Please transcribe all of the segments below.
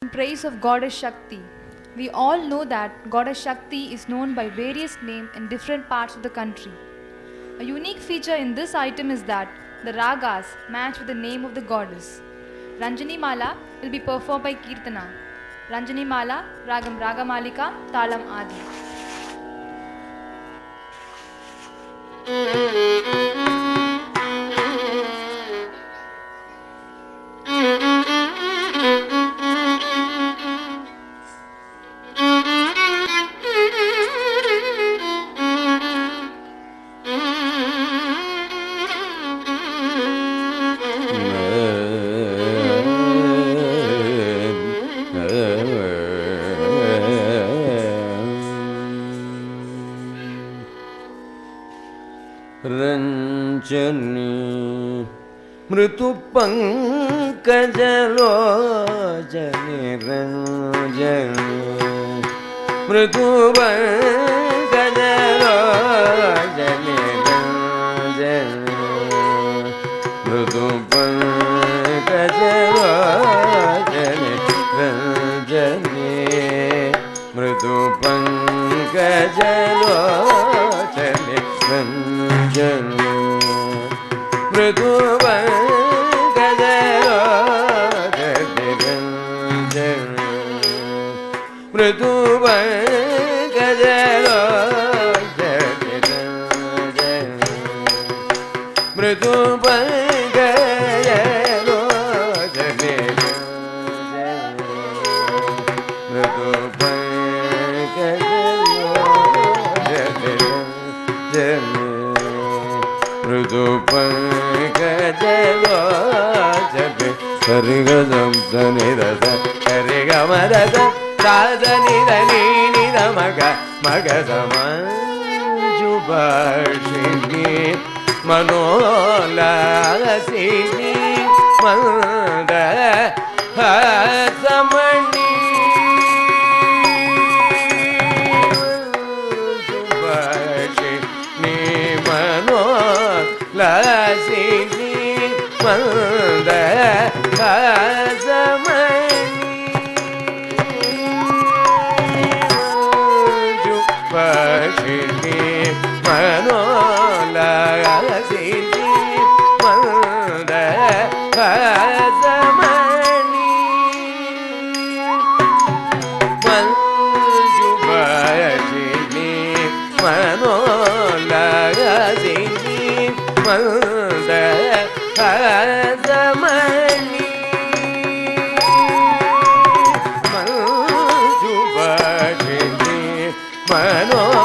In praise of Goddess Shakti. We all know that Goddess Shakti is known by various names in different parts of the country. A unique feature in this item is that the ragas match with the name of the goddess. Ranjani Mala will be performed by Kirtana. Ranjani Mala, Ragam Ragamalika, Talam Adi. Ranjani मृदु पंकजलोचनी रंजनी मृदु पंकजलोचनी रंजनी मृदु पंकजलोचनी रंजनी मृदु पंकजलोचनी रंजनी मृदु पंकजलोचनी रंजनी मृदु पंकजलोचनी रंजनी मृदु पंकजलोचनी मृदु मृदु पंकजलोचनी सरिगम सनिरस सरिगमरस साधनि धनि निधमग मगधमञ्जुभाषिणी मनोलासिनी मन्दहासमणि लासिनी मन्दहासमणि जुभाषिणी मनोलासिनी मन्दहासमणि मञ्जुभाषिणी मनोलासिनी मन्दहासमणि मञ्जुभाषिणी मनोलासिनी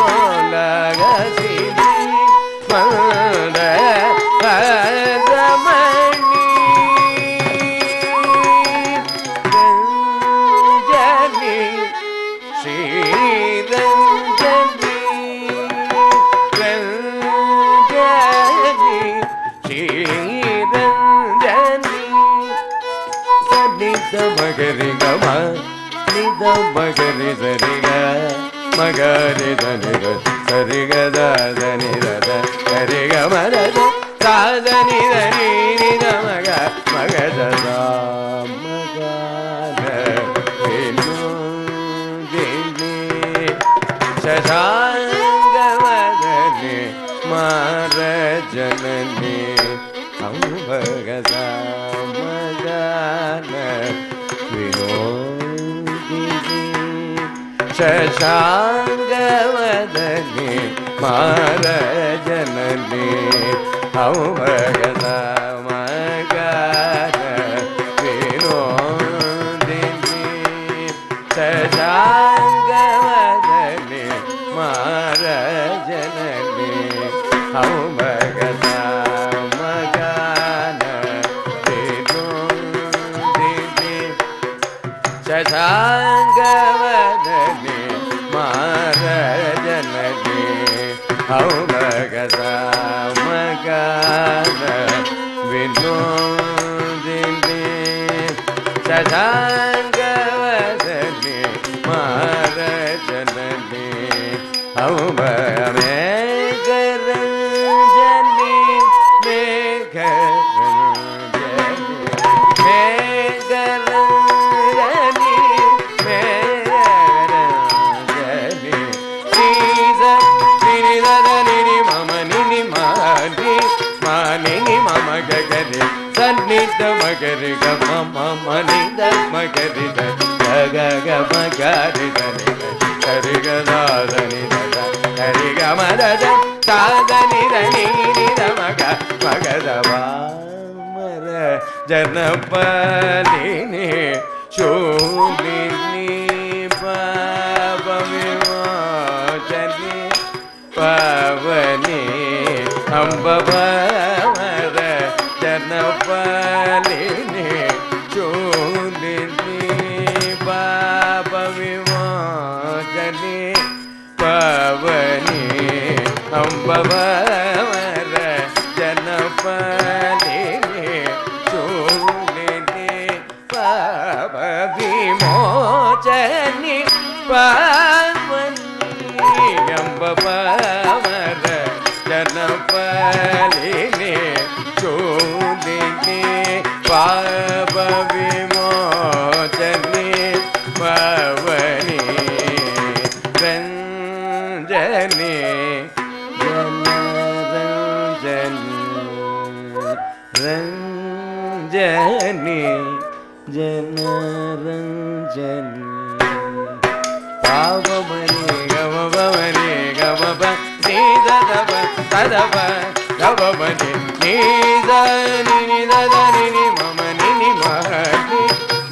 मन्दहासमणि रञ्जनी श्रीरञ्जनी मगरि गम निद मगरि सरिग मगरि धनि सरि गद धनि रद सरि गम रद साधनि धनि निद मग मगद मगद विनोदिनी शशाङ्गवदने मारजननी अम्बगदा मगन विनोदिनी शशाङ्गवदने मारजननी अम्बगदा मगन विनोदिनी शशाङ्गवदने मारजननी अम्बगदा मगन विनोदिनी शशाङ्गवदने मारजननी अम्बगदा मगन विनोदिनी शशाङ्गवदने मारजननी अम्बगमे गरञ्जनी मेघरञ्जनी मेघरञ्जनी மகரி கம மம நித மகரி க க மகரி தனி கரி கதாதனி தத கரி கமதத சாதனி தனி நித மக மகதவா மர ஜனபலினி சோலினி பாவவிமோசனி பாவனி அம்பவர ஜனபலினி சோலினி பாவவிமோசனி பாவனி அம்பவர ஜனபலினி சோலினி பாவவிமோசனி பாவனி அம்பவர ஜனபலினி சோலினி பாவவிமோசனி பாவனி ரஞ்சனி ரஞ்சனி ஜனரஞ்சனி பாவமணி கமபமணி கமப நீததப ததப தவமணி நீதனி நிததனி மம நினி மகனி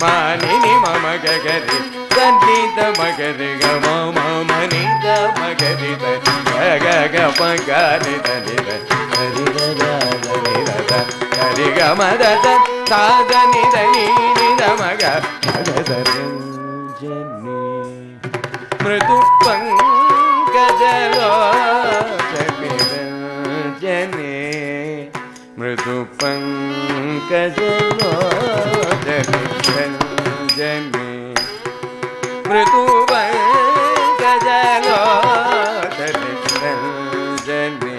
மானினி மம ககரி சன்னித மகரி கம மம நித மகரி க மகரி தனித ஹரி ரத ஹரி கமதத சாதனி தனி நித மக மகதரஞ்சனி மிருது பங்கஜலோச்சனி மிருது பங்கஜலோச்சனி மிருது பங்கஜலோச்சனி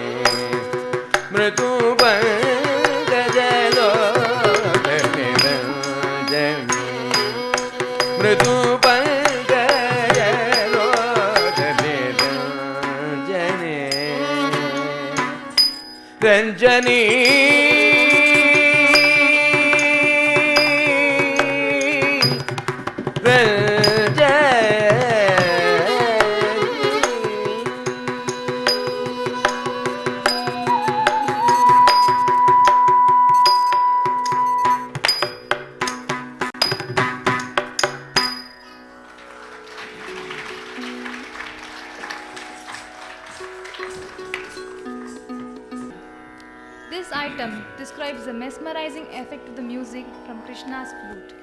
மிருது பங்கஜலோச்சனி மிருது Ranjani This item describes the mesmerizing effect of the music from Krishna's flute.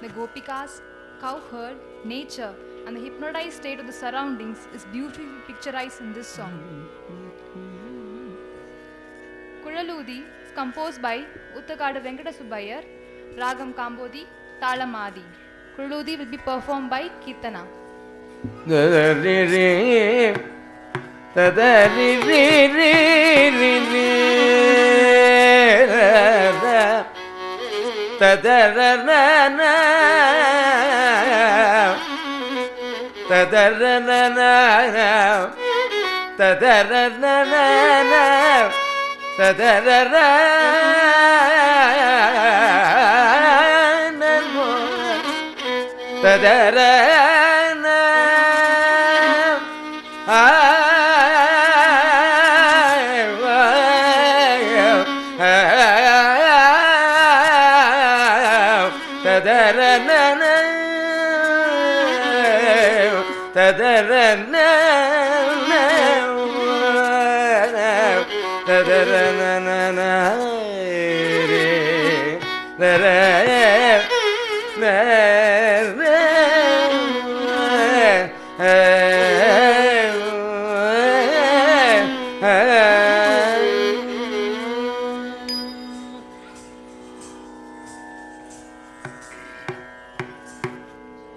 The gopikas, cowherd, nature, and the hypnotized state of the surroundings is beautifully picturized in this song. Kuzhaludi is composed by Uttakadu Venkata Subbayar, Ragam Kambodi, Talam Adi. Kuzhaludi will be performed by Kirtana. ததரி ரி ரி ரி ரி ததரன ததரன ததரன ததரன ததரன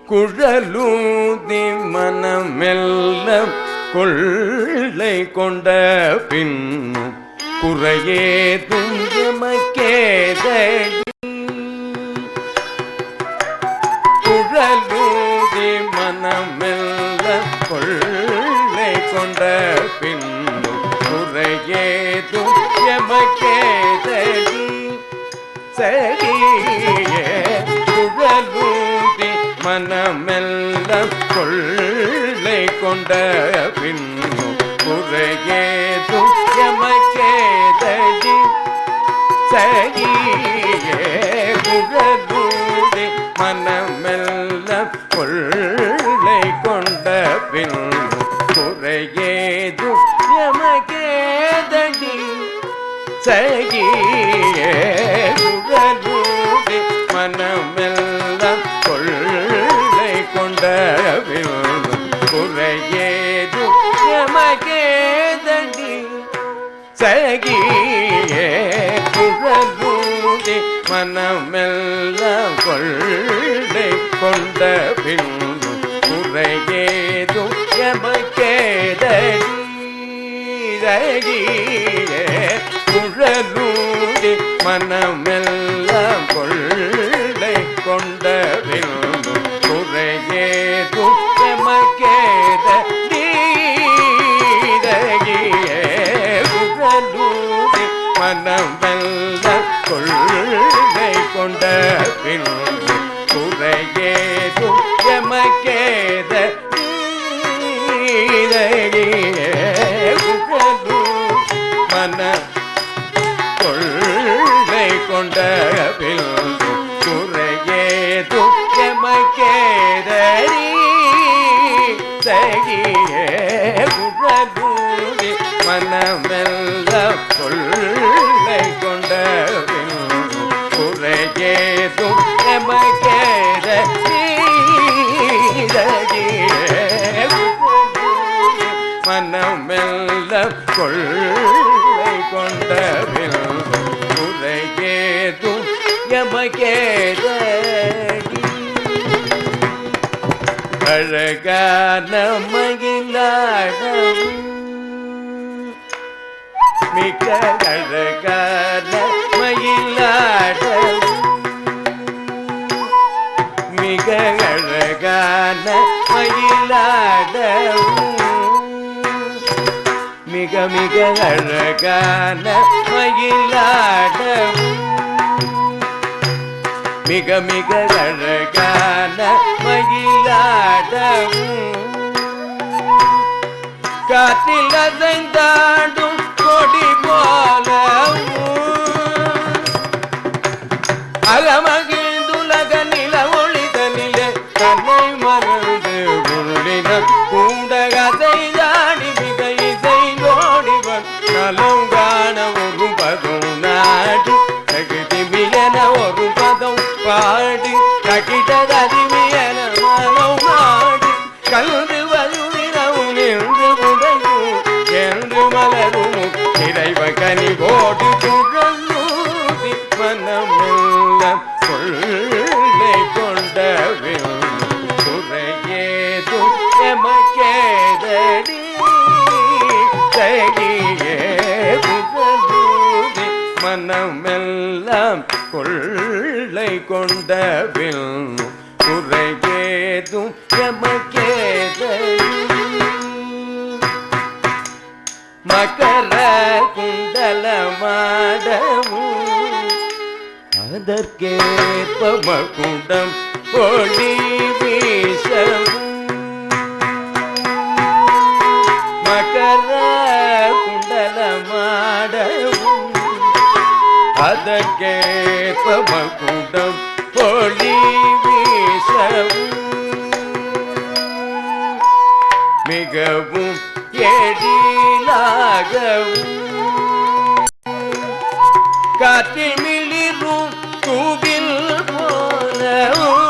குழலூதி மனமெல்லாம் கொள்ளை கொண்ட பின்னும் குறையே துஞ்சமக்கேதடி குழலூதி மனமெல்லாம் கொள்ளை கொண்ட பின்னும் குறையே துஞ்சமக்கேதடி சரி மனமெல்லாம் கொள்ளை கொண்ட பின்னும் குறையேதும் எமக்கேதடி சகியே குழலூடி மனமெல்லாம் கொள்ளை கொண்ட பின்னும் குறையேதும் எமக்கேதடி சகியே குழலூடி மனமெல்லாம் கொள்ளை கொண்ட பின்னும் குறையேதும் எமக்கேதடி சகியே குழலூடி மனமெல்லாம் கொள்ளை கொண்ட பின்னும் குறையேதும் எமக்கேதடி சகியே குழலூடி மனமெல்லாம் கொள்ளை கொண்ட பின்னும் குறையேதும் எமக்கேதடி சகியே குழலூடி மனமெல்லாம் கொள்ளை கொண்ட பின்னும் குறையேதும் எமக்கேதடி சகியே குழலூடி மன கொள்ளை கொண்ட பின்னும் குறையேதும் எமக்கேதடி சகியே குழலூடி மனமெல்லாம் கொள்ளை கொண்ட பின்னும் குறையேதும் எமக்கேதடி சகியே குழலூடி மனமெல்லாம் கொள்ளை கொண்ட பின்னும் குறையேதும் எமக்கேதடி அழகான மகிழாடம் மிக அழகான மகிழாடம் மிக அழகான மகிழாடம் மிக மிக அழகான மகிழாடம் மிக மிக அழகான மகிழாடம் காற்றில் அசைந்தாடும் கொடி போல அகமகிழ்ந்துலக நில ஒளிதனிலே தன்னை மறந்து உள்ளின கூண்டகதை தாடி மிக இசை நோடிவன் நலம் காண ஒரு பதம் நாடு தகுதிமியன ஒரு பதம் பாடி தகிடததிமியன மனம் நாடி கல்து வலுவினவும் என்று உடையும் என்று மலரும் இறைவ கனிவோடு குழலூடி மனமெல்லாம் கொள்ளை கொண்ட குறையேதும் எமக்கேதடி சகியே குழலூடி மனமெல்லாம் கொள்ளை கொண்ட குறையேதும் எமக்கேதடி மகர குண்டலமாடவும் அதற்கேற்ப மகுடம் ஒளி வீசவும் மகர குண்டலமாடவும் அதற்கேற்ப மகுடம் ஒளி வீசவும் மிகவும் எழிலாகவும் காற்றில் மிளிரும் தூவில் போலவும்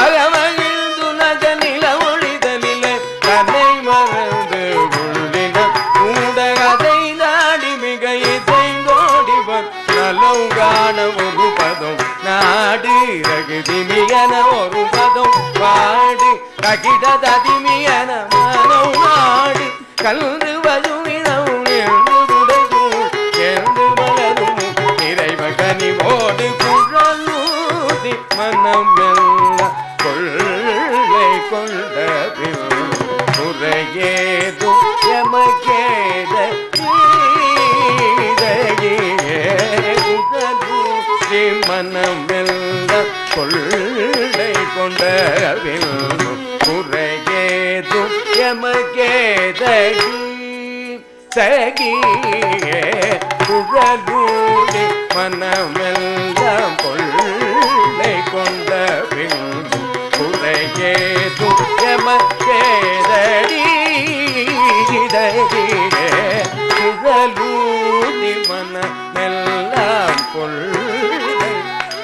அகமகிழ்ந்துலக நில ஒளிதனிலே தன்னை மறந்து உள்ளின கூண்டகதை நாடி மிக இசை நோடிவன் நலம் காண ஒரு பதம் நாடு ரகுதிமியன ஒரு பதம் பாடி தகிடததிமியன மனம் நாடி கல்து வலுவினவும் என்று உடையும் என்று மலரும் இறைவ கனிவோடு குழலூடி மனமெல்லாம் கொள்ளை கொண்ட குறையேதும் எமக்கேதடி சகியே குழலூடி மனமெல்லாம் கொள்ளை கொண்ட குறையேதும் எமக்கேதகி சகியே குழலூடி மனமெல்லாம் கொள்ளை கொண்ட குறையேதும் எமக்கேதடி குழலூடி மனமெல்லாம் கொள்ளை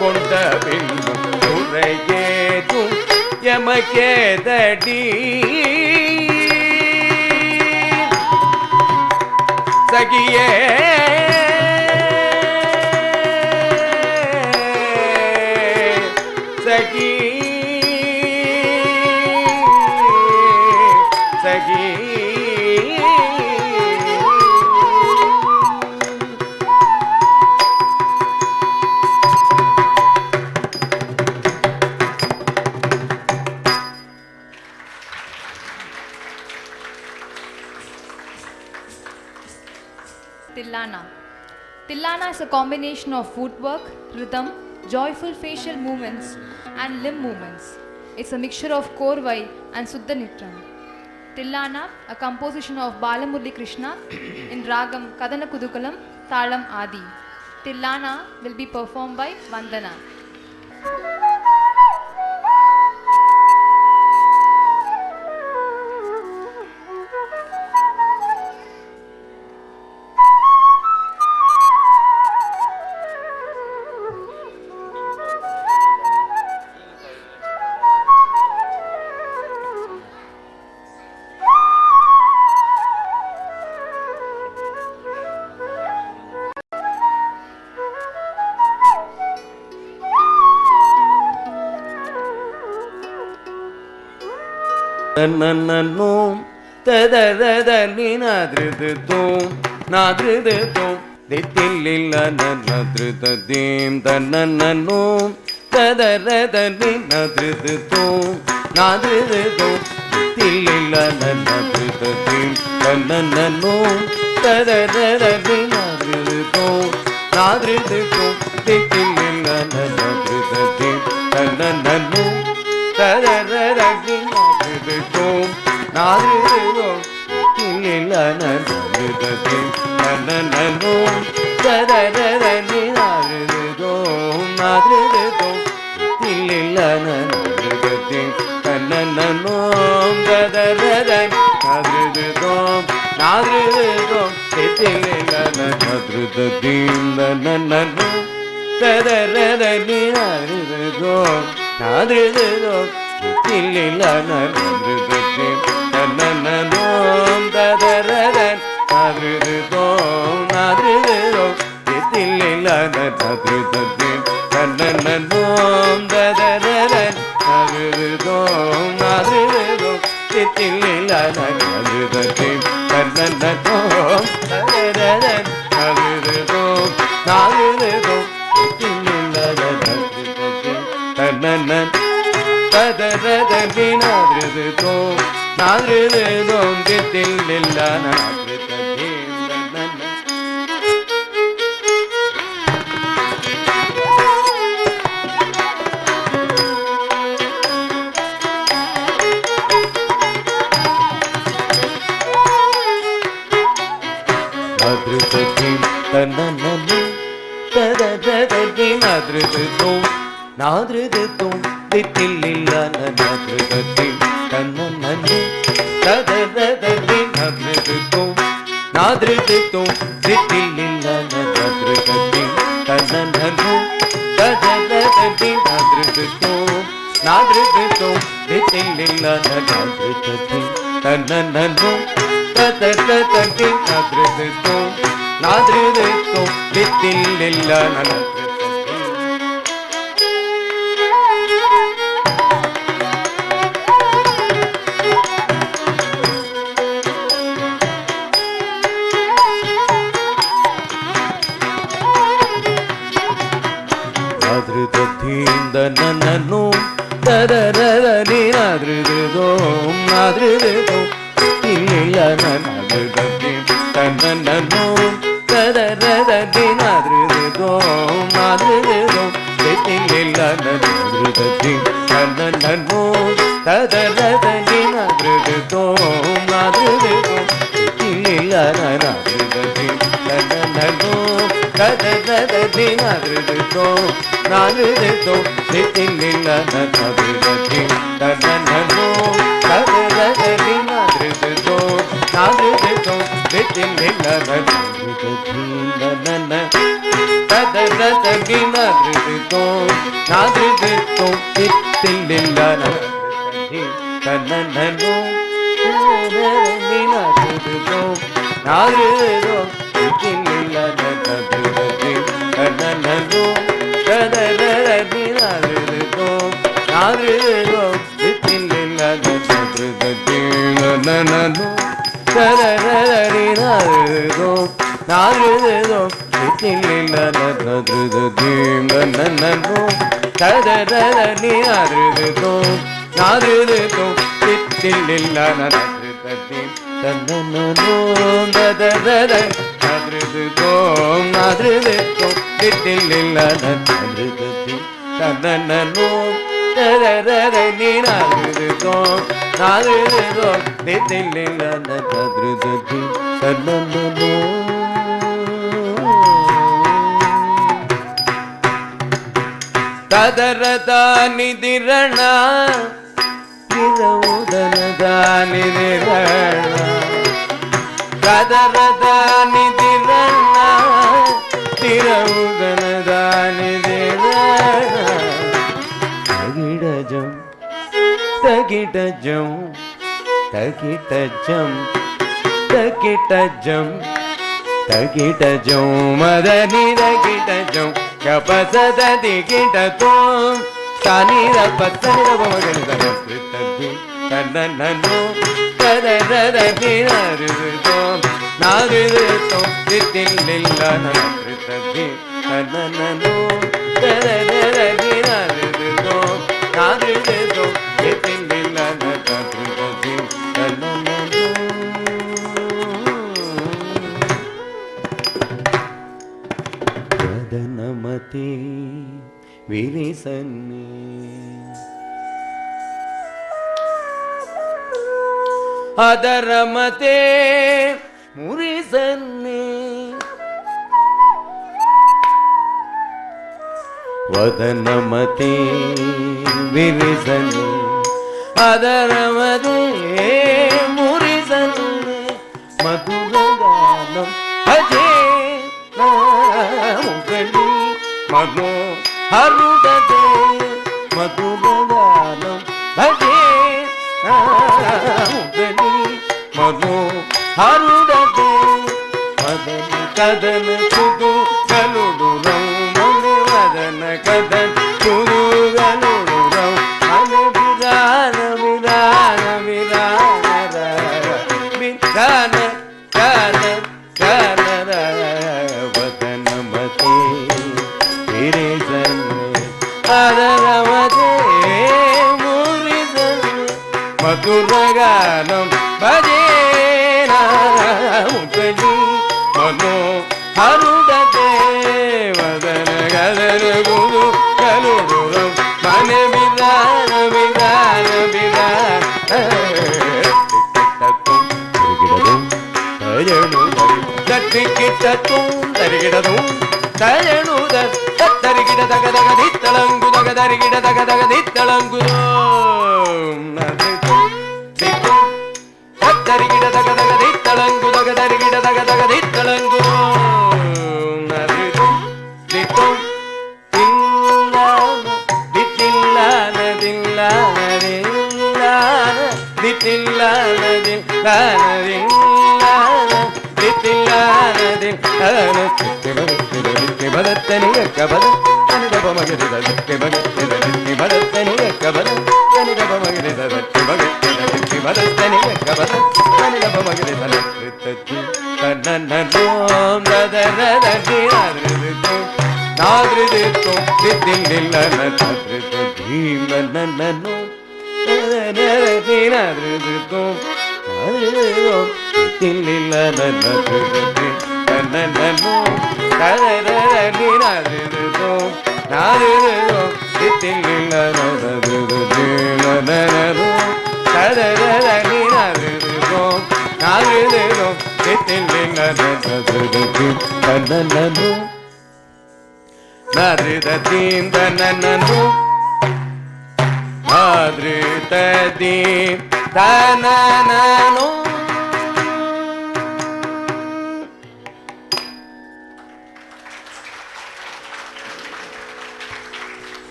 கொண்ட பின்பும் குறையேதும் எமக்கேதடி சகியே சகி சகி Tillana. Tillana is a combination of footwork, rhythm, joyful facial movements and limb movements. It's a mixture of Korvai and Suddha Nitram. Tillana, a composition of Balamurli Krishna in Ragam Kadana Kudukalam, Talam Adi. Tillana will be performed by Vandana. நன்னோம் ததததனி நாத்ருதோம் நாத்ருதோம் தித்தில்லில்ல நத்ருததீம் தன்னன்னோம் ததததனி நாத்ருதோம் நாத்ருதோம் தித்தில்லில்ல நத்ருததீம் தன்னன்னோம் ததததனி நாத்ருதோம் நாத்ருதோம் தித்தில்லில்ல நத்ருததீம் தன்னன்னோம் ததததனி நாத்ருதோம் நாத்ருதோம் தில்லில்ல நத்ருததீம் தன்னன்னோம் ததததனி நாத்ருதோம் நாத்ருதோம் தில்லில்ல நத்ருததீம் தன்னன்னோம் ததததனி நாத்ருதோம் நாத்ருதோம் தில்லில்ல நத்ருததீம் தன்னன்னோம் ததததனி நாத்ருதோம் நாத்ருதோம் தில்லில்ல நத்ருததீம் தன்னன்னோம் ததததனி நாத்ருதோம் நாத்ருதோம் தில்லில்ல நத்ருததீம் தன்னன்னோம் ததததனி நாத்ருதோம் நாத்ருதோம் தில்லில்ல நத்ருததீம் தன்னன்னோம் ததததனி நாத்ருதோம் நாத்ருதோம் தில்லில்ல நத்ருததீம் தன்னன்னோம் ததததனி நாத்ருதோம் நாத்ருதோம் தில்லில்ல நத்ருததீம் நாத்ருததீம் தன்னன்னோம் ததததனி நாத்ருதோம் நாத்ருதோம் தில்லில்ல நத்ருததீம் தன்னன்னோம் ததததனி நாத்ருதோம் நாத்ருதோம் தில்லில்ல நத்ருததீம் தன்னன்னோம் ததததனி நாத்ருதோம் நாத்ருதோம் தில்லில்ல நத்ருததீம் தன்னன்னோம் ததததனி நாத்ருதோம் நாத்ருதோம் தில்லில்ல நத்ருததீம் நாத்ருததீம் தன்னன்னோம் ததததனி நாத்ருதோம் நாத்ருதோம் தில்லில்ல நத்ருததீம் தன்னன்னோம் ததததனி நாத்ருதோம் நாத்ருதோம் தில்லில்ல நத்ருததீம் nadridati tananano tadaradani nadridom nadridom tillilla nadridati tananano tadaradani nadridom nadridom tillilla nadridati tananano tadaradani nadridom nadridom tillilla nadridati tananano tadaradani nadridom nadridom tillilla nadridati tananano tadaradani nadridom nadridom tillilla nadridati tananano tadaradani nadridom nadridom tillilla nadridati tananano tadaradani nadridom nadridom tillilla nadridati tananano tadaradani nadridom nadridom tillilla nadridati tananano tadaradani nadridom nadridom tillilla nadridati tananano tadaradani nadridom nadridom tillilla nadridati tananano ತದರದಾನಿ ದಿರಣ ನಿರವುದನದಾನಿ ದಿರಣ ತದರದಾನಿ ದಿರಣ ನಿರವುದನದಾನಿ ದಿರಣ ತಗಿಡಜಂ ತಗಿಡಜಂ ತಗಿಡಜಂ ತಗಿಡಜಂ ತಗಿಡಜಂ Madani ತಗಿಡಜಂ ಕಪಸದಿ ಗಿಡತೋಂ ತಾನಿರ ಪತ್ತನಿರ ಬಮಗನಿದ ಕೃತಜ್ಞ ಕನ್ನನನು ಕದರದಿ ನರುತೋಂ ನಾರುತೋಂ ತಿತ್ತಿಲ್ಲಿಲ್ಲ ನನ್ನ ಕೃತಜ್ಞ ಕನ್ನನನು ಕದರದಿ ನರುತೋಂ ನಾರುತೋಂ ತಿತ್ತಿಲ್ಲಿಲ್ಲ ನನ್ನ ಕೃತಜ್ಞ ಕನ್ನನನು ವದನಮತಿ ವಿರಿಸನ್ನಿ ಅದರ ಮತೆ ಮುರಿಸನ್ನಿ ವದನಮತಿ ವಿರಿಸನ್ನಿ ಅದರ ಮತೆ ಮುರಿಸನ್ನಿ ಮಧುರಗಾನಂ ಭಜೆ ಮುಗಲಿ ಮನೋ ಹರುಡದೆ ಮಧುರಗಾನಂ ಭಜೆ ಮುಗಲಿ ಮನೋ ಹರುಡದೆ ಮದನ ಕದನ ಕುದು ಗಲುಡುರಂ ಮನೆ ಮದನ ಕದನ ಕುದು ಗಲುಡುರಂ ಮನೆ ವಿರಾನ ವಿರಾನ ವಿರಾನ ವಿರಾನ ಕಾನ ಕಾನ ವದನಮತೆ ವಿರಿಸನ್ನೆ ಅದರಮತೆ ಮುರಿಸನ್ನೆ ಮಧುರಗಾನಂ ಭಜೇನ ಮುಗಲಿ ಮನೋ ಹರುಡದೆ ವದನ ಗದರ ಗುರು ಗಲುಡುರಂ ಮನೆ ವಿರಾನ ವಿರಾನ ವಿರಾನ ತರಿಗಿಡದು ತರಿಗಿಡದು ತಯಣುದ ತರಿಗಿಡ ದಗದಗ ದಿತ್ತಳಂಗು ದಗದರಿಗಿಡ ದಗದಗ ದಿತ್ತಳಂಗುದು ತರಿಗಿಡ ದಗದಗ ದಿತ್ತಳಂಗು ದಗದರಿಗಿಡ ದಗದಗ ದಿತ್ತಳಂಗುದು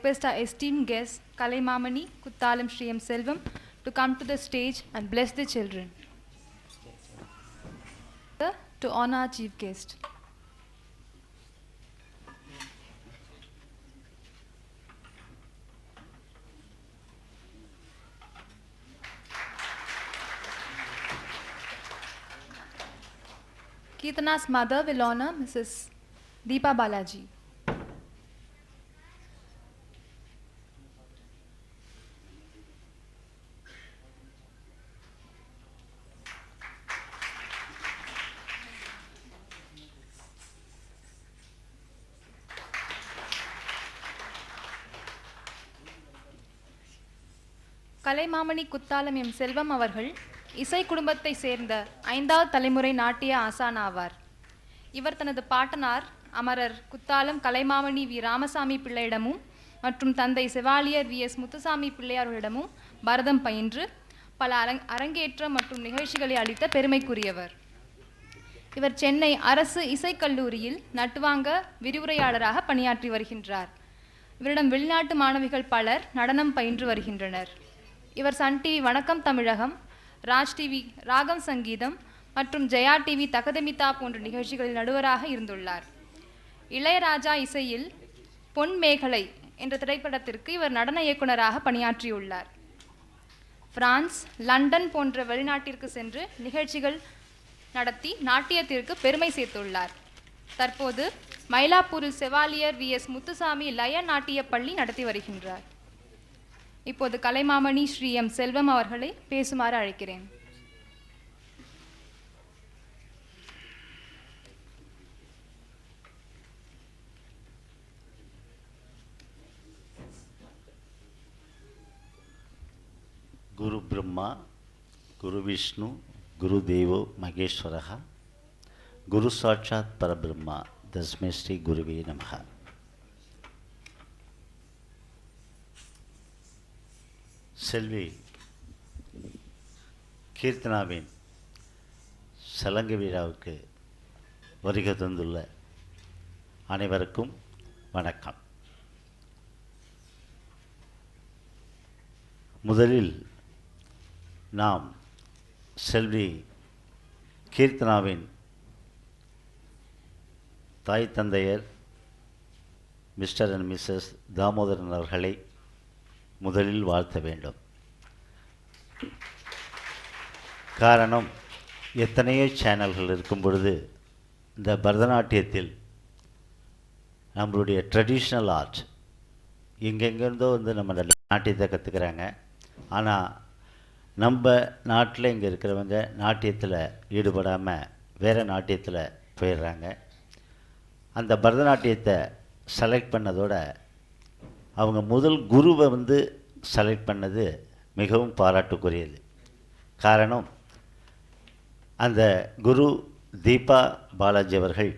Request our esteemed guest, Kalaimamani Kuttalam Sri M. Selvam, to come to the stage and bless the children. To honor our chief guest. Kirtana's mother will honor Mrs. Deepa Balaji. Kalaimamani Kuthalam M Selvam அவர்கள் இசை குடும்பத்தை சேர்ந்த 5வது தலைமுறை நாட்டிய ஆசான் ஆவார். இவர் தனது பாட்டனார் அமரர் குத்தாலம் கலைமாமணி வி ராமசாமி பிள்ளையிடமும் மற்றும் தந்தை செவாலியர் வி எஸ் முத்துசாமி பிள்ளையார்களிடமும் பரதம் பயின்று பல அரங்கேற்றம் மற்றும் நிகழ்ச்சிகளை அளித்த பெருமைக்குரியவர். இவர் சென்னை அரசு இசைக்கல்லூரியில் நட்டுவாங்க விரிவுரையாளராக பணியாற்றி வருகின்றார். இவரிடம் வெளிநாட்டு மாணவிகள் பலர் நடனம் பயின்று வருகின்றனர். இவர் சன் டிவி வணக்கம் தமிழகம், ராஜ் டிவி ராகம் சங்கீதம் மற்றும் ஜெயா டிவி தகதமிதா போன்ற நிகழ்ச்சிகளில் நடுவராக இருந்துள்ளார். இளையராஜா இசையில் பொன் மேகலை என்ற திரைப்படத்திற்கு இவர் நடன இயக்குநராக பணியாற்றியுள்ளார். பிரான்ஸ், லண்டன் போன்ற வெளிநாட்டிற்கு சென்று நிகழ்ச்சிகள் நடத்தி நாட்டியத்திற்கு பெருமை சேர்த்துள்ளார். தற்போது மயிலாப்பூரில் செவாலியர் வி எஸ் முத்துசாமி லய நாட்டிய பள்ளி நடத்தி வருகின்றார். இப்போது கலைமாமணி ஸ்ரீ எம் செல்வம் அவர்களை பேசுமாறு அழைக்கிறேன். குரு பிரம்மா, குரு விஷ்ணு, குரு தேவோ மகேஸ்வரஹ, குரு சாட்சாத் பரபிரம்மா, தஸ்மை ஸ்ரீ குருவே நமஹ. செல்வி கீர்த்தனாவின் சலங்கை விழாவுக்கு வருகை தந்துள்ள அனைவருக்கும் வணக்கம். முதலில் நாம் செல்வி கீர்த்தனாவின் தாய் தந்தையர் மிஸ்டர் அண்ட் மிஸ்ஸஸ் தாமோதரன் அவர்களை முதலில் வாழ்த்த வேண்டும். காரணம், எத்தனையோ சேனல்கள் இருக்கும் பொழுது இந்த பரதநாட்டியத்தில் நம்மளுடைய ட்ரெடிஷ்னல் ஆர்ட் எங்கெங்கேருந்தோ நம்ம நாட்டியத்தை கற்றுக்கிறாங்க. ஆனால் நம்ம நாட்டில் இங்கே இருக்கிறவங்க நாட்டியத்தில் ஈடுபடாமல் வேறு நாட்டியத்தில் போயிடுறாங்க. அந்த பரதநாட்டியத்தை செலக்ட் பண்ணதோட அவங்க முதல் குருவை செலக்ட் பண்ணது மிகவும் பாராட்டுக்குரியது. காரணம், அந்த குரு தீபா பாலாஜி அவர்கள்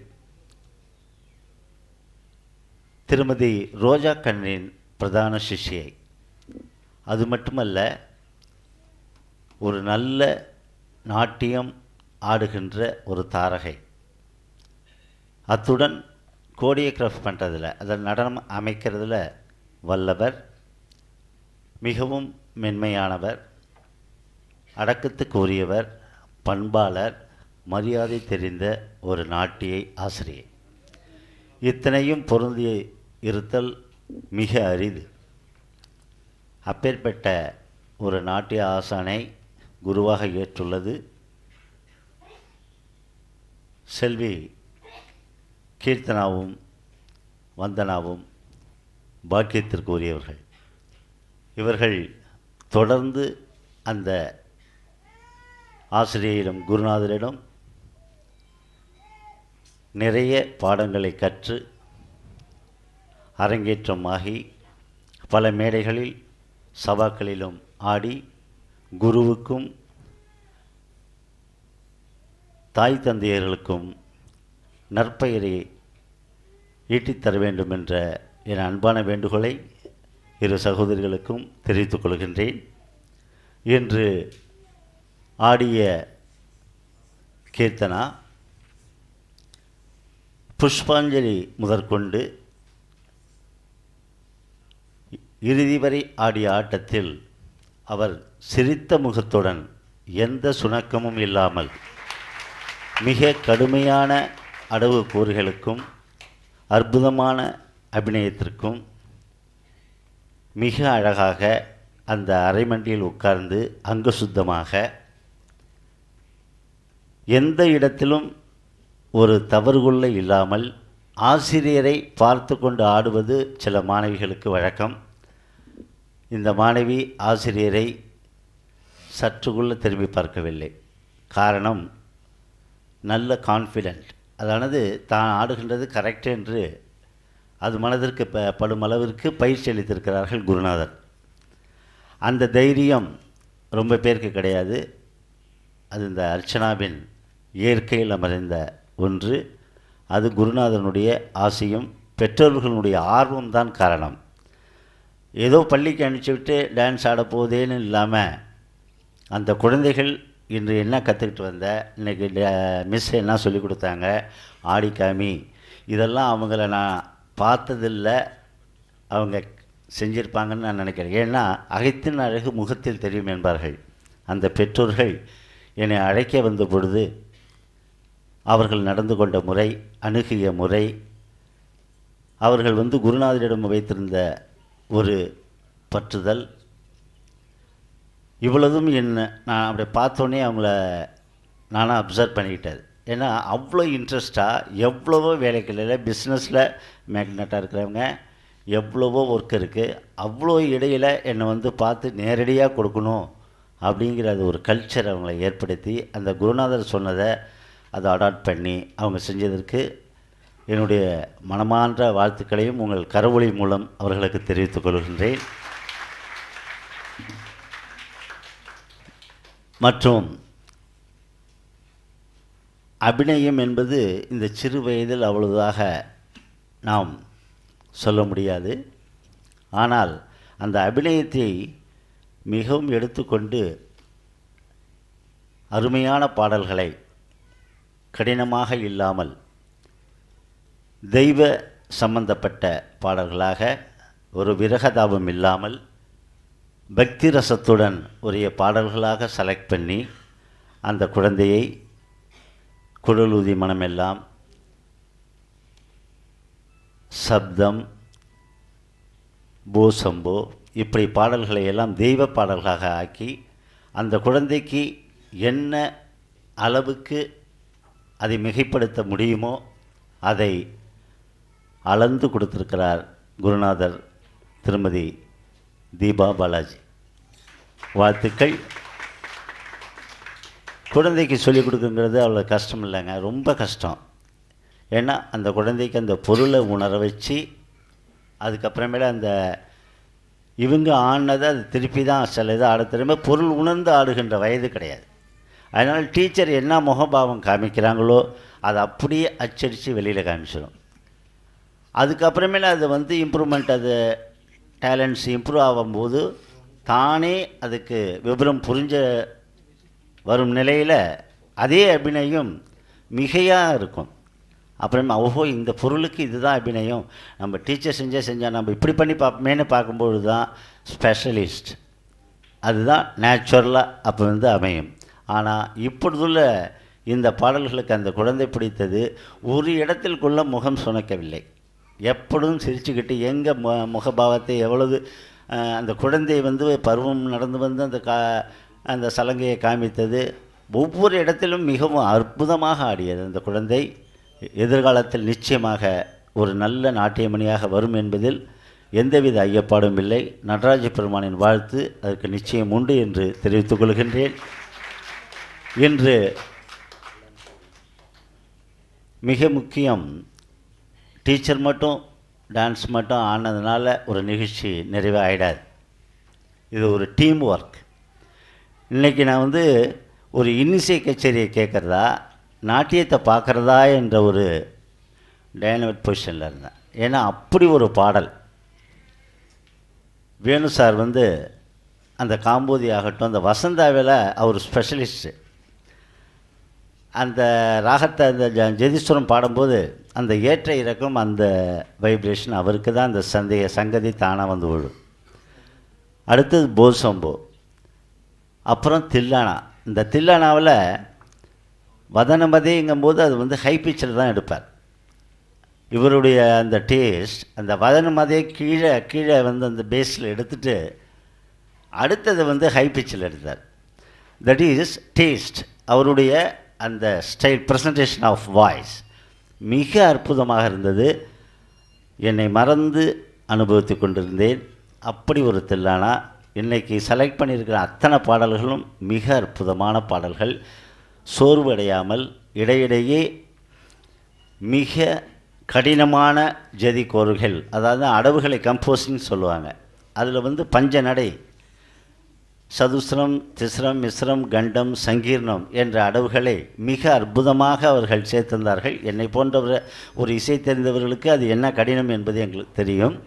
திருமதி ரோஜா கண்ணனின் பிரதான சிஷ்யை. அது மட்டுமல்ல, ஒரு நல்ல நாட்டியம் ஆடுகின்ற ஒரு தாரகை. அத்துடன் கோரியோகிராஃப் பண்ணுறதில், அதில் நடனம் அமைக்கிறதுல வல்லவர், மிகவும் மென்மையானவர், அடக்கத்துக்குரியவர், பண்பாளர், மரியாதை தெரிந்த ஒரு நாட்டிய ஆசிரியை. இத்தனையும் பொருந்தி இருத்தல் மிக அரிது. அப்பேற்பட்ட ஒரு நாட்டிய ஆசானை குருவாக ஏற்றுள்ளது செல்வி கீர்த்தனாவும் வந்தனாவும் பாக்கியத்திற்குரியவர்கள். இவர்கள் தொடர்ந்து அந்த ஆசிரியரிடம், குருநாதரிடம் நிறைய பாடங்களை கற்று அரங்கேற்றமாகி பல மேடைகளில் சபாக்களிலும் ஆடி குருவுக்கும் தாய் தந்தையர்களுக்கும் நற்பெயரை ஈட்டித்தர வேண்டும் என்ற என் அன்பான வேண்டுகோளை இரு சகோதரிகளுக்கும் தெரிவித்துக் கொள்கின்றேன். இன்று ஆடிய கீர்த்தனா புஷ்பாஞ்சலி முதற்கொண்டு இறுதி வரை ஆடிய ஆட்டத்தில் அவர் சிரித்த முகத்துடன் எந்த சுணக்கமும் இல்லாமல் மிக கடுமையான அடவு கூறுகளுக்கும் அற்புதமான அபிநயத்திற்கும் மிக அழகாக அந்த அரைமண்டியில் உட்கார்ந்து அங்க சுத்தமாக எந்த இடத்திலும் ஒரு தவறுகொள்ள இல்லாமல் ஆசிரியரை பார்த்து கொண்டு ஆடுவது சில மாணவிகளுக்கு வழக்கம். இந்த மாணவி ஆசிரியரை சற்றுக்குள்ள திரும்பி பார்க்கவில்லை. காரணம், நல்ல கான்ஃபிடென்ட், அதானது தான் ஆடுகின்றது கரெக்ட் என்று அது மனதிற்கு படுமளவிற்கு பயிற்சி அளித்திருக்கிறார்கள் குருநாதர். அந்த தைரியம் ரொம்ப பேருக்கு கிடையாது. அது இந்த அர்ச்சனாவின் இயற்கையில் அமர்ந்த ஒன்று. அது குருநாதனுடைய ஆசையும் பெற்றோர்களுடைய ஆர்வம்தான் காரணம். ஏதோ பள்ளிக்கு அனுப்பிச்சிவிட்டு டான்ஸ் ஆட போதேன்னு இல்லாமல் அந்த குழந்தைகள் இன்று என்ன கற்றுக்கிட்டு வந்த, இன்றைக்கி மிஸ் என்ன சொல்லி கொடுத்தாங்க, ஆடிக்காமி, இதெல்லாம் அவங்கள நான் பார்த்ததில்லை, அவங்க செஞ்சுருப்பாங்கன்னு நான் நினைக்கிறேன். ஏன்னா அகைத்தின் அழகு முகத்தில் தெரியும் என்பார்கள். அந்த பெற்றோர்கள் என்னை அழைக்க வந்த பொழுது அவர்கள் நடந்து கொண்ட முறை, அணுகிய முறை, அவர்கள் குருநாதரிடம் வைத்திருந்த ஒரு பற்றுதல், இவ்வளவும் நான் அப்படி பார்த்தோன்னே அவங்கள நானாக அப்சர்வ் பண்ணிக்கிட்டது. ஏன்னா அவ்வளோ இன்ட்ரெஸ்டாக எவ்வளவோ வேலைகளில் பிஸ்னஸில் மேக்னட்டாக இருக்கிறவங்க எவ்வளவோ ஒர்க் இருக்குது, அவ்வளோ இடையில் என்னை பார்த்து நேரடியாக கொடுக்கணும் அப்படிங்கிற அது ஒரு கல்ச்சர் அவங்களை ஏற்படுத்தி அந்த குருநாதர் சொன்னதை அதை அடாப்ட் பண்ணி அவங்க செஞ்சதற்கு என்னுடைய மனமார்ந்த வாழ்த்துக்களையும் உங்கள் கரவொலி மூலம் அவர்களுக்கு தெரிவித்துக் கொள்கின்றேன். மற்றும் அபிநயம் என்பது இந்த சிறு வயதில் அவ்வளவுதாக நாம் சொல்ல முடியாது. ஆனால் அந்த அபிநயத்தை மிகவும் எடுத்துக்கொண்டு அருமையான பாடல்களை கடினமாக இல்லாமல் தெய்வ சம்பந்தப்பட்ட பாடல்களாக ஒரு விரகதாபம் இல்லாமல் பக்தி ரசத்துடன் உரிய பாடல்களாக செலக்ட் பண்ணி அந்த குழந்தையை குழலூதி மனமெல்லாம், சப்தம், பூசம்போ, இப்படி பாடல்களை எல்லாம் தெய்வ பாடல்களாக ஆக்கி அந்த குழந்தைக்கு என்ன அளவுக்கு அதை மிகைப்படுத்த முடியுமோ அதை அளந்து கொடுத்திருக்கிறார் குருநாதர் திருமதி தீபா பாலாஜி. வாழ்த்துக்கள். குழந்தைக்கு சொல்லிக் கொடுக்குங்கிறது அவ்வளோ கஷ்டம் இல்லைங்க, ரொம்ப கஷ்டம். ஏன்னா அந்த குழந்தைக்கு அந்த பொருளை உணர வச்சு அதுக்கப்புறமேல அந்த இவங்க ஆடினதை அது திருப்பி தான் சில இது ஆட திரும்ப பொருள் உணர்ந்து ஆடுகின்ற வயது கிடையாது. அதனால் டீச்சர் என்ன முகபாவம் காமிக்கிறாங்களோ அதை அப்படியே அச்சடித்து வெளியில் காமிச்சிடும். அதுக்கப்புறமேல அது இம்ப்ரூவ்மெண்ட், அது டேலண்ட்ஸ் இம்ப்ரூவ் ஆகும்போது தானே அதுக்கு விவரம் புரிஞ்ச வரும் நிலையில் அதே அபிநயம் மிகையாக இருக்கும். அப்புறமா ஓஹோ இந்த பொருளுக்கு இதுதான் அபிநயம், நம்ம டீச்சர் செஞ்சால் நம்ம இப்படி பண்ணி பார்ப்போமேனு பார்க்கும்பொழுது தான் ஸ்பெஷலிஸ்ட், அதுதான் நேச்சுரலாக அப்போ அமையும். ஆனால் இப்பொழுதுள்ள இந்த பாடல்களுக்கு அந்த குழந்தை பிடித்தது ஒரு இடத்திற்குள்ள முகம் சுணக்கவில்லை, எப்பொழுதும் சிரிச்சுக்கிட்டு எங்கள் முகபாவத்தை எவ்வளவு அந்த குழந்தை பருவம் நடந்து அந்த சலங்கையை காமித்தது ஒவ்வொரு இடத்திலும் மிகவும் அற்புதமாக ஆடியது. அந்த குழந்தை எதிர்காலத்தில் நிச்சயமாக ஒரு நல்ல நாட்டியமணியாக வரும் என்பதில் எந்தவித ஐயப்பாடும் இல்லை. நடராஜ பெருமானின் வாழ்த்து அதற்கு நிச்சயம் உண்டு என்று தெரிவித்துக் கொள்கின்றேன். இன்று மிக முக்கியம், டீச்சர் மட்டும் டான்ஸ் மட்டும் ஆனதுனால ஒரு நிகழ்ச்சி நிறைவாகிடாது. இது ஒரு டீம் ஒர்க். இன்றைக்கி நான் வந்து ஒரு இன்னிசை கச்சேரியை கேட்குறதா நாட்டியத்தை பார்க்குறதா என்ற ஒரு டைனமிக் பொசிஷனில் இருந்தேன். ஏன்னா அப்படி ஒரு பாடல். வேணு சார் வந்து அந்த காம்போதி ஆகட்டும், அந்த வசந்தாவில் அவர் ஸ்பெஷலிஸ்ட்டு. அந்த ராகத்தை அந்த ஜெதீஸ்வரம் பாடும்போது அந்த ஏற்ற இறக்கம், அந்த வைப்ரேஷன் அவருக்கு தான் அந்த சங்கதி தானாக வந்து விழும். அடுத்தது போசம்போ, அப்புறம் தில்லானா. இந்த தில்லானாவில் வதனமதிங்கும்போது அது வந்து ஹை பிச்சில் தான் எடுப்பார். இவருடைய அந்த டேஸ்ட், அந்த வதனமதியை கீழே கீழே வந்து அந்த பேஸில் எடுத்துகிட்டு அடுத்தது வந்து ஹை பிச்சில் எடுத்தார். That is taste. அவருடைய அந்த ஸ்டைல், ப்ரெசன்டேஷன் ஆஃப் வாய்ஸ் மிக அற்புதமாக இருந்தது. என்னை மறந்து அனுபவித்து கொண்டிருந்தேன். அப்படி ஒரு தில்லானா. இன்றைக்கி செலக்ட் பண்ணியிருக்கிற அத்தனை பாடல்களும் மிக அற்புதமான பாடல்கள். சோர்வடையாமல் இடையிடையே மிக கடினமான ஜதி கோர்கள், அதாவது அடவுகளை கம்போஸிங் சொல்லுவாங்க. அதில் வந்து பஞ்சநடை, சதுஸ்ரம், திஸ்ரம், மிஸ்ரம், கண்டம், சங்கீர்ணம் என்ற அடவுகளை மிக அற்புதமாக அவர்கள் சேர்த்திருந்தார்கள். என்னை போன்ற ஒரு இசை தெரிந்தவர்களுக்கு அது என்ன கடினம் என்பது எங்களுக்கு தெரியும்.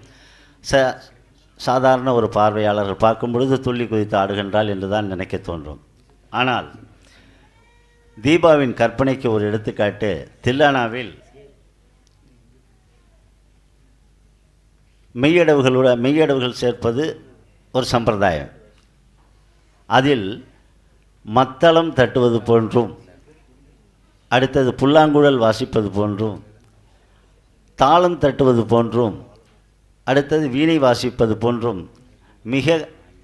சாதாரண ஒரு பார்வையாளர்கள் பார்க்கும் பொழுது துள்ளி குதித்து ஆடுகின்றால் என்று தான் நினைக்க தோன்றும். ஆனால் தீபாவின் கற்பனைக்கு ஒரு எடுத்துக்காட்டு. தில்லானாவில் மெய்யடவுகள் சேர்ப்பது ஒரு சம்பிரதாயம். அதில் மத்தளம் தட்டுவது போன்றும், அடுத்தது புல்லாங்குழல் வாசிப்பது போன்றும், தாளம் தட்டுவது போன்றும், அடுத்தது வீணை வாசிப்பது போன்றும் மிக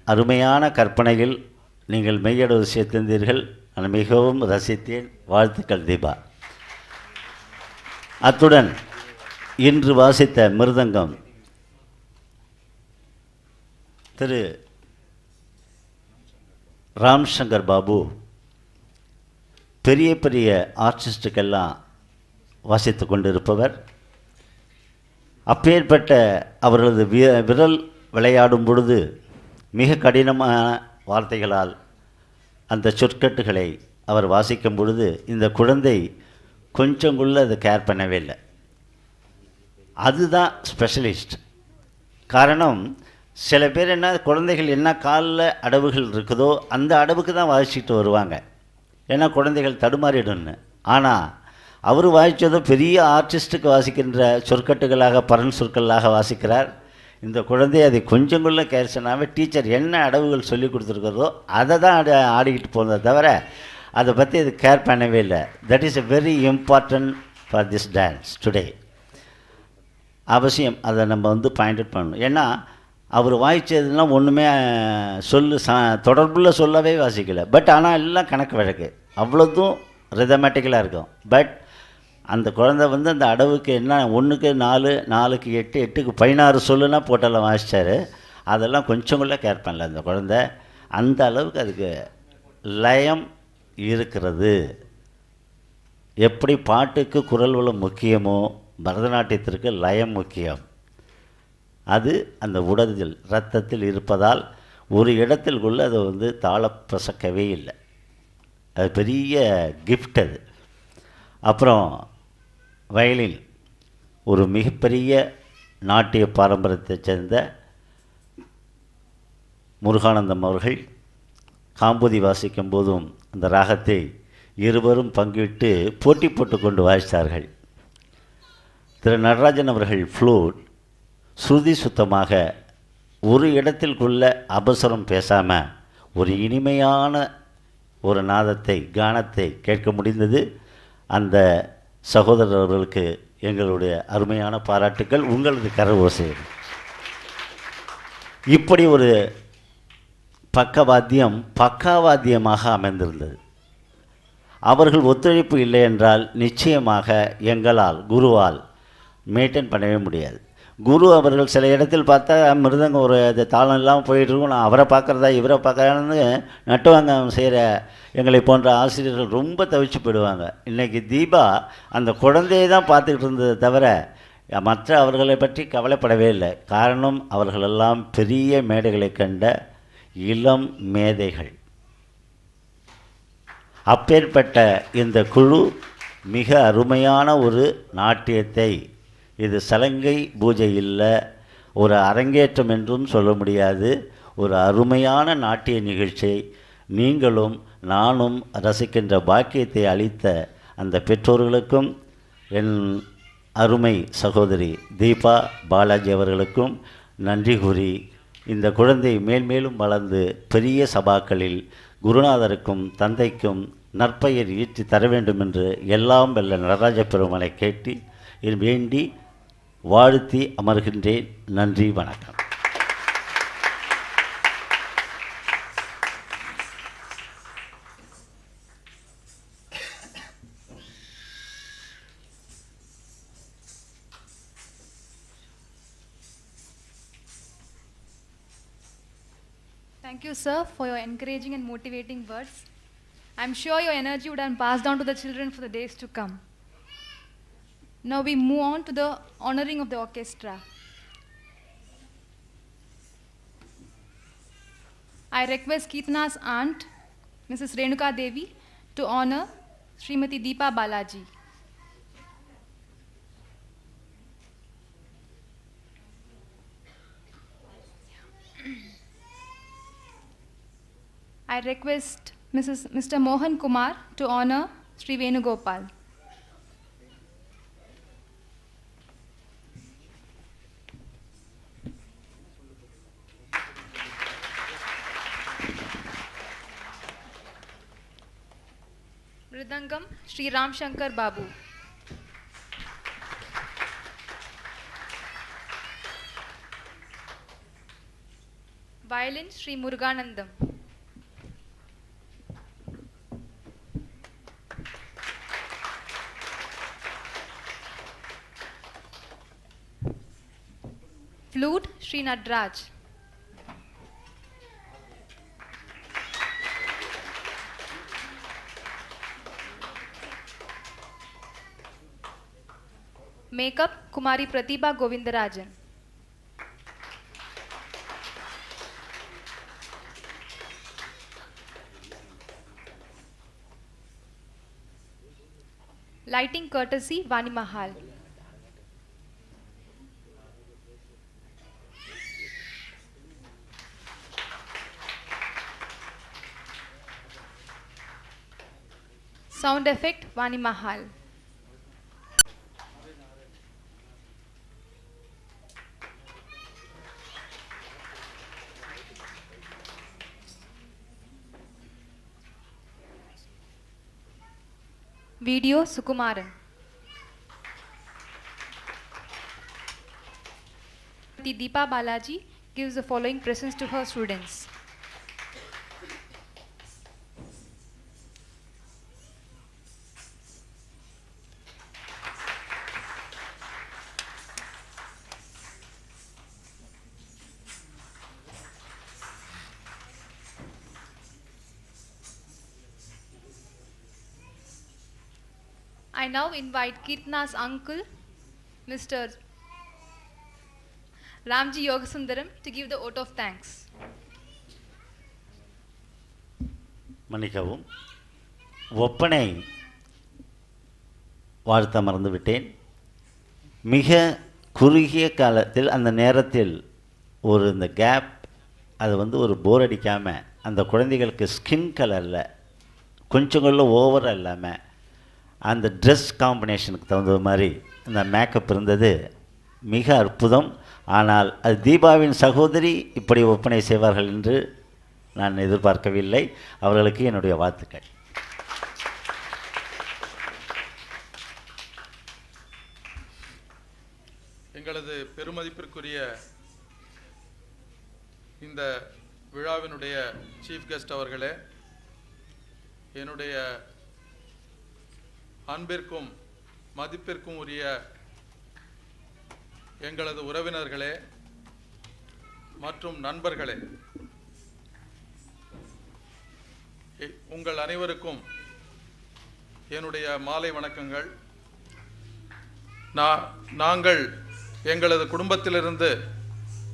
அருமையான கற்பனையில் நீங்கள் மெய்யடவு சேர்த்திருந்தீர்கள். நான் மிகவும் ரசித்தேன். வாழ்த்துக்கள் தீபா. அத்துடன் இன்று வாசித்த மிருதங்கம் திரு ராம்சங்கர் பாபு பெரிய பெரிய ஆர்டிஸ்டுக்கெல்லாம் வாசித்து கொண்டிருப்பவர். அப்பேற்பட்ட அவர்களது விரல் விளையாடும் பொழுது மிக கடினமான வார்த்தைகளால் அந்த சொற்கட்டுகளை அவர் வாசிக்கும் பொழுது இந்த குழந்தை கொஞ்சம் கூட அதை கேர் பண்ணவே இல்லை. அதுதான் ஸ்பெஷலிஸ்ட். காரணம், சில பேர் என்ன, குழந்தைகள் என்ன காலில் அடவுகள் இருக்குதோ அந்த அடவுக்கு தான் வாசிச்சுட்டு வருவாங்க. ஏன்னா குழந்தைகள் தடுமாறிடும்னு. ஆனால் அவர் வாசித்ததோ பெரிய ஆர்டிஸ்ட்டுக்கு வாசிக்கின்ற சொற்கட்டுகளாக, பரன் சொற்களாக வாசிக்கிறார். இந்த குழந்தை அதை கொஞ்சம் கூட கேர்சனாகவே டீச்சர் என்ன அடவுகள் சொல்லி கொடுத்துருக்கிறதோ அதை தான் ஆடிக்கிட்டு போனதை தவிர அதை பற்றி அது கேர் பண்ணவே இல்லை. That is a very important for this dance today. அவசியம் அதை நம்ம வந்து பாயிண்ட் அவுட் பண்ணணும். ஏன்னா அவர் வாய்ச்சதுலாம் ஒன்றுமே தொடர்புள்ள சொல்லவே வாசிக்கலை. பட் ஆனால் எல்லாம் கணக்கு வழக்கு, அவ்வளோதும் ரிதமேட்டிக்கலாக இருக்கும். பட் அந்த குழந்தை வந்து அந்த அடவுக்கு என்ன 1க்கு 4, 4க்கு 8, 8க்கு 16 சொல்லுன்னா போட்டெல்லாம் வாசித்தார். அதெல்லாம் கொஞ்சம் கூட கேர் பண்ணல அந்த குழந்தை. அந்த அளவுக்கு அதுக்கு லயம் இருக்கிறது. எப்படி பாட்டுக்கு குரல் வளம் முக்கியமோ பரதநாட்டியத்திற்கு லயம் முக்கியம். அது அந்த உடலில் இரத்தத்தில் இருப்பதால் ஒரு இடத்தில் கூட அதை வந்து தாள பிரசக்கவே இல்லை. அது பெரிய கிஃப்ட் அது. அப்புறம் வயலின் ஒரு மிகப்பெரிய நாட்டிய பாரம்பரியத்தைச் சேர்ந்த முருகானந்தம் அவர்கள் காம்போதி வாசிக்கும் போதும் அந்த ராகத்தை இருவரும் பங்கிட்டு போட்டி போட்டு கொண்டு வாசித்தார்கள். திரு நடராஜன் அவர்கள் ஃப்ளூட் ஸ்ருதி சுத்தமாக ஒரு இடத்திற்குள்ள அபசரம் பேசாமல் ஒரு இனிமையான ஒரு நாதத்தை, கானத்தை கேட்க முடிந்தது. அந்த சகோதரர் அவர்களுக்கு எங்களுடைய அருமையான பாராட்டுக்கள். உங்களது கரவோசை. இப்படி ஒரு பக்கவாத்தியம் பக்காவாத்தியமாக அமைந்திருந்தது. அவர்கள் ஒத்துழைப்பு இல்லை என்றால் நிச்சயமாக எங்களால், குருவால் மெயின்டைன் பண்ணவே முடியாது. குரு அவர்கள் சில இடத்தில் பார்த்தா மிருதங்க ஒரு தாளம் இல்லாமல் போயிட்டுருக்கும். நான் அவரை பார்க்குறதா இவரை பார்க்குறான்னு நட்டுவாங்க செய்கிற எங்களை போன்ற ஆசிரியர்கள் ரொம்ப தவிச்சு போயிடுவாங்க. இன்றைக்கி தீபா அந்த குழந்தையை தான் பார்த்துக்கிட்டு இருந்ததை தவிர மற்ற அவர்களை பற்றி கவலைப்படவே இல்லை. காரணம், அவர்களெல்லாம் பெரிய மேடைகளை கண்ட இளம் மேதைகள். அப்பேற்பட்ட இந்த குழு மிக அருமையான ஒரு நாட்டியத்தை, இது சலங்கை பூஜை இல்லை, ஒரு அரங்கேற்றம் என்றும் சொல்ல முடியாது, ஒரு அருமையான நாட்டிய நிகழ்ச்சியை நீங்களும் நானும் ரசிக்கின்ற பாக்கியத்தை அளித்த அந்த பெற்றோர்களுக்கும் என் அருமை சகோதரி தீபா பாலாஜி அவர்களுக்கும் நன்றி கூறி, இந்த குழந்தை மேல்மேலும் வளர்ந்து பெரிய சபாக்களில் குருநாதருக்கும் தந்தைக்கும் நற்பெயர் ஈட்டி தர வேண்டும் என்று எல்லாம் வல்ல நடராஜ பெருமானை கேட்டு வேண்டி வாழ்த்தி அமர்கின்றேன். நன்றி, வணக்கம். Thank you, sir, for your encouraging and motivating words. I'm sure your energy would have passed down to the children for the days to come. Now we move on to the honoring of the orchestra. I request Kirtana's aunt, Mrs. Renuka Devi, to honor Srimati Deepa Balaji. I request Mr. Mohan Kumar to honor Sri Venugopal. Mridangam Sri Ram Shankar Babu. Violin Sri Muruganandam. Flute Sri Nadraj. Makeup Kumari Pratibha Govindarajan. Lighting courtesy Vani Mahal. Sound effect Vani Mahal. Video Sukumaran. Deepa Balaji gives the following presents to her students. I now invite Kirtana's uncle, Mr. Ramji Yogasundaram, to give the vote of thanks. மன்னிக்கவும், ஒப்பனை வாழ்த்த மறந்துவிட்டேன். மிக குறுகிய காலத்தில், அந்த நேரத்தில் இந்த கேப், அது ஒரு போர் அடிக்காமல், அந்த குழந்தைகளுக்கு ஸ்கின் கலரில் கொஞ்சம் ஓவராக இல்லாமல் அந்த ட்ரெஸ் காம்பினேஷனுக்கு தகுந்த மாதிரி அந்த மேக்கப் இருந்தது. மிக அற்புதம். ஆனால் அது தீபாவின் சகோதரி இப்படி ஒப்பனை செய்வார்கள் என்று நான் எதிர்பார்க்கவில்லை. அவர்களுக்கு என்னுடைய வாழ்த்துக்கள். எங்களது பெருமதிப்பிற்குரிய இந்த விழாவினுடைய சீஃப் கெஸ்ட் அவர்களே, என்னுடைய அன்பிற்கும் மதிப்பிற்கும் உரிய எங்களது உறவினர்களே மற்றும் நண்பர்களே, உங்கள் அனைவருக்கும் என்னுடைய மாலை வணக்கங்கள். நாங்கள் எங்களது குடும்பத்திலிருந்து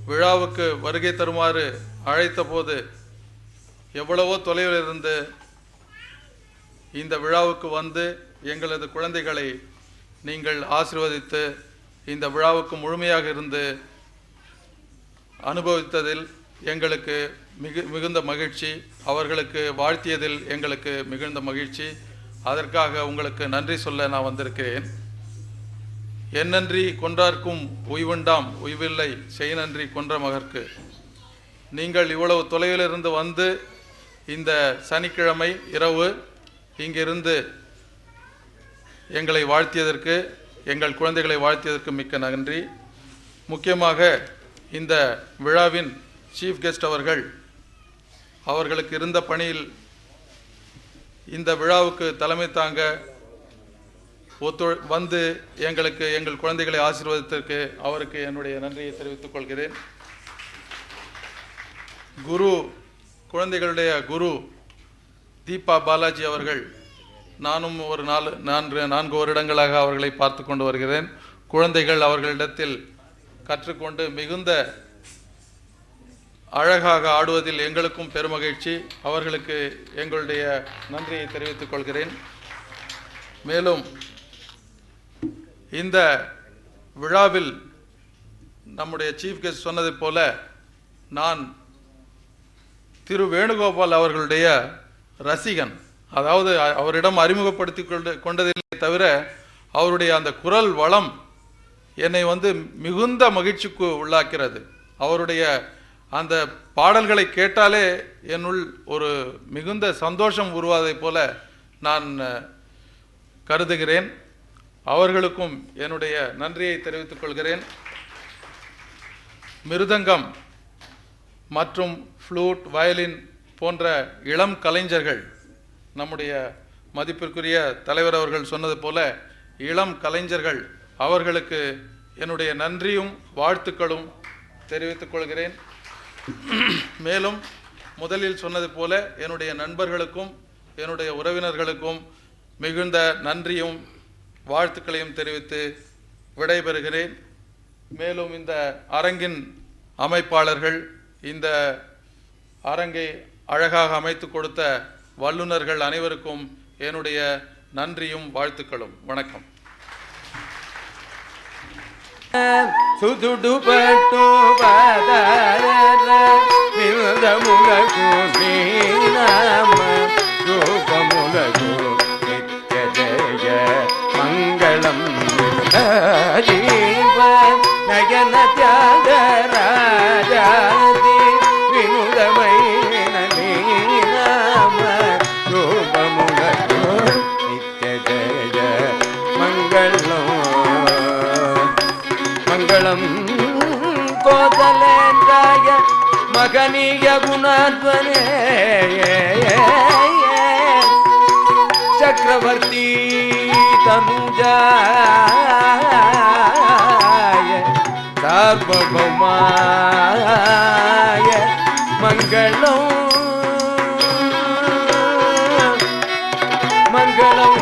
விழாவுக்கு வருகை தருமாறு அழைத்த போது எவ்வளவோ தொலைவில் இருந்து இந்த விழாவுக்கு வந்து எங்களது குழந்தைகளை நீங்கள் ஆசீர்வதித்து இந்த விழாவுக்கு முழுமையாக இருந்து அனுபவித்ததில் எங்களுக்கு மிகுந்த மகிழ்ச்சி. அவர்களுக்கு வாழ்த்தியதில் எங்களுக்கு மிகுந்த மகிழ்ச்சி. அதற்காக உங்களுக்கு நன்றி சொல்ல நான் வந்திருக்கிறேன். என் நன்றி கொன்றார்க்கும் உய்வுண்டாம் உய்வில்லை செய் நன்றி கொன்ற மகற்கு. நீங்கள் இவ்வளவு தொலைவிலிருந்து வந்து இந்த சனிக்கிழமை இரவு இங்கிருந்து எங்களை வாழ்த்தியதற்கு, எங்கள் குழந்தைகளை வாழ்த்தியதற்கு மிக்க நன்றி. முக்கியமாக இந்த விழாவின் சீஃப் கெஸ்ட் அவர்களுக்கு இருந்த பணியில் இந்த விழாவுக்கு தலைமை தாங்க வந்து எங்கள் குழந்தைகளை ஆசீர்வதித்ததற்கு அவருக்கு என்னுடைய நன்றியை தெரிவித்துக் கொள்கிறேன். குழந்தைகளுடைய குரு தீபா பாலாஜி அவர்கள், நானும் ஒரு 4 வருடங்களாக அவர்களை பார்த்து கொண்டு வருகிறேன். குழந்தைகள் அவர்களிடத்தில் கற்றுக்கொண்டு மிகுந்த அழகாக ஆடுவதில் எங்களுக்கும் பெருமகிழ்ச்சி. அவர்களுக்கு எங்களுடைய நன்றியை தெரிவித்துக் கொள்கிறேன். மேலும் இந்த விழாவில் நம்முடைய சீஃப் கெஸ்ட் சொன்னதை போல நான் திரு வேணுகோபால் அவர்களுடைய ரசிகன். அதாவது அவரிடம் அறிமுகப்படுத்தி கொண்டதில்லை தவிர அவருடைய அந்த குரல் வளம் என்னை மிகுந்த மகிழ்ச்சிக்கு உள்ளாக்கிறது. அவருடைய அந்த பாடல்களை கேட்டாலே என்னுள் ஒரு மிகுந்த சந்தோஷம் உருவாவதைப் போல நான் கருதுகிறேன். அவர்களுக்கும் என்னுடைய நன்றியை தெரிவித்துக் கொள்கிறேன். மிருதங்கம் மற்றும் ஃப்ளூட், வயலின் போன்ற இளம் கலைஞர்கள், நம்முடைய மதிப்பிற்குரிய தலைவர் அவர்கள் சொன்னது போல இளம் கலைஞர்கள், அவர்களுக்கு என்னுடைய நன்றியும் வாழ்த்துக்களும் தெரிவித்துக் கொள்கிறேன். மேலும் முதலில் சொன்னது போல என்னுடைய நண்பர்களுக்கும் என்னுடைய உறவினர்களுக்கும் மிகுந்த நன்றியும் வாழ்த்துக்களையும் தெரிவித்து விடைபெறுகிறேன். மேலும் இந்த அரங்கின் அமைப்பாளர்கள், இந்த அரங்கை அழகாக அமைத்து கொடுத்த வல்லுநர்கள் அனைவருக்கும் என்னுடைய நன்றியும் வாழ்த்துக்களும். வணக்கம். சுதுடு பட்டு பதமுலகு ரூபமுலகு நித்ய ஜய மங்களம் ஜீவ நயன தியாக ராஜாதி வினுதமை நாம ரூபமுலகு நித்ய ஜய மங்களம் மங்களம் கோதலேந்திராய மகனீய குணாத்வனே சக்கரவர்த்தி தனுஜாய சார்வபௌமாய மங்களம் மங்களம்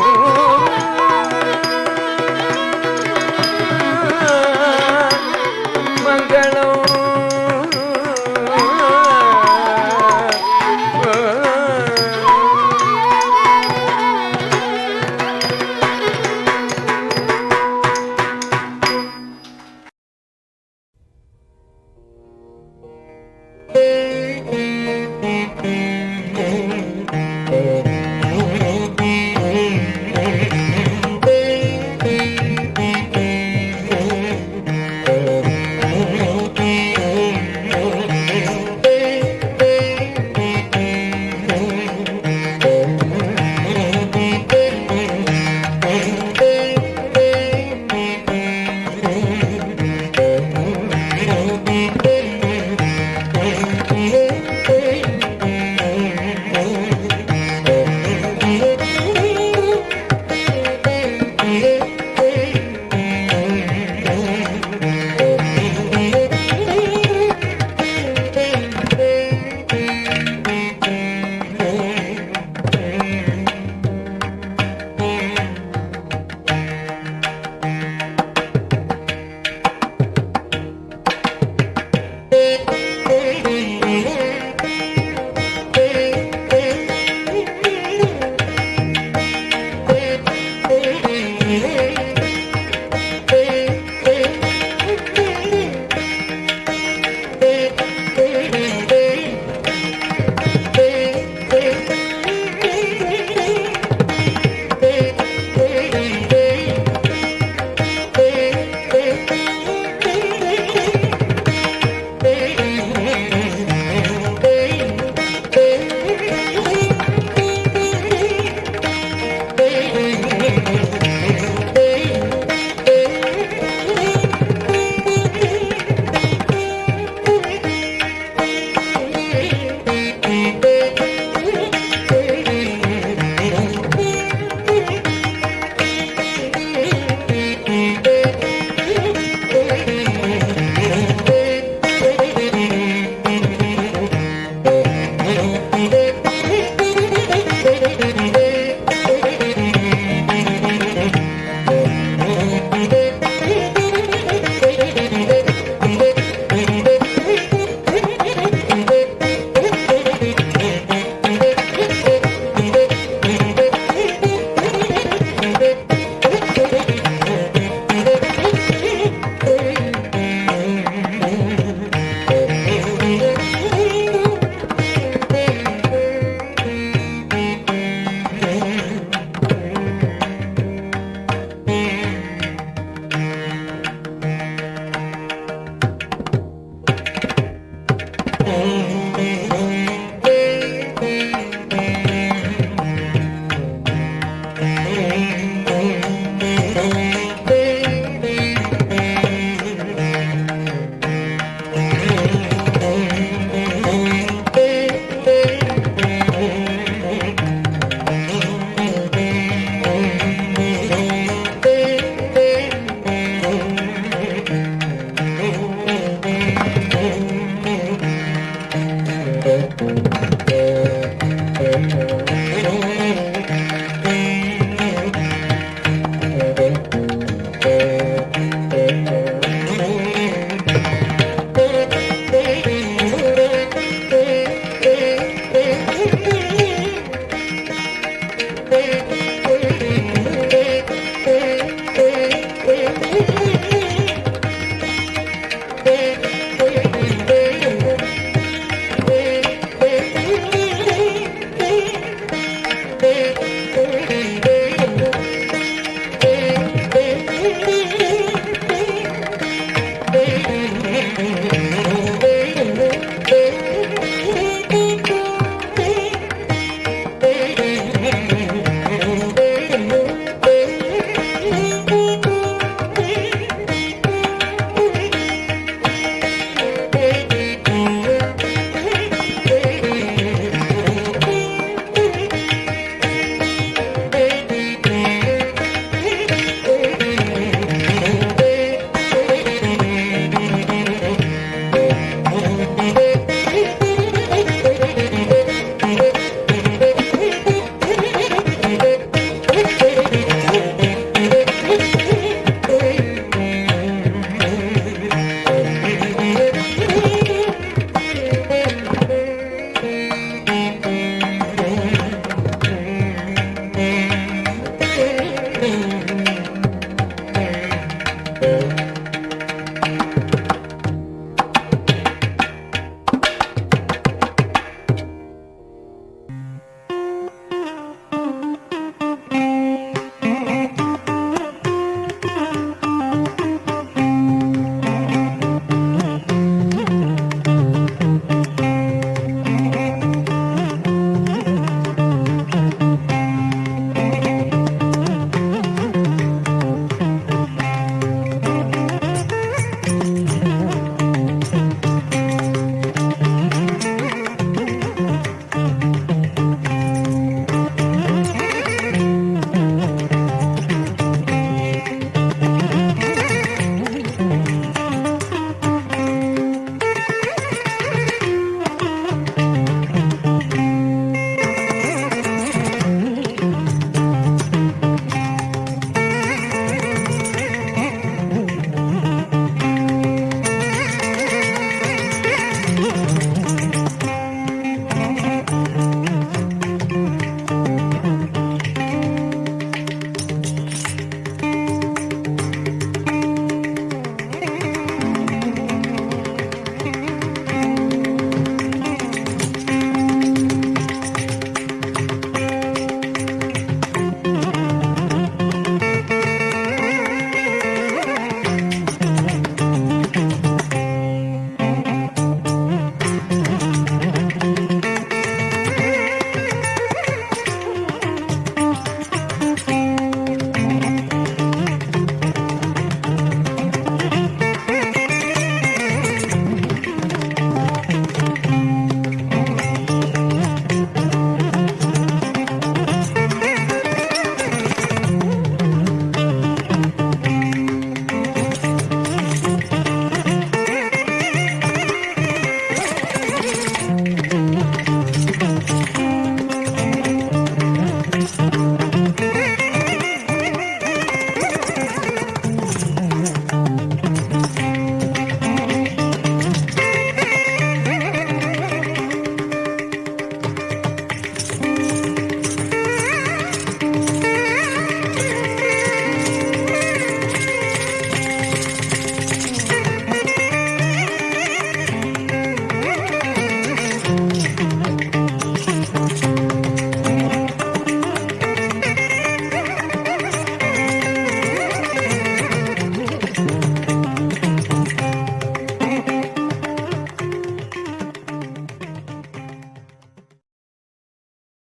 நன்றி.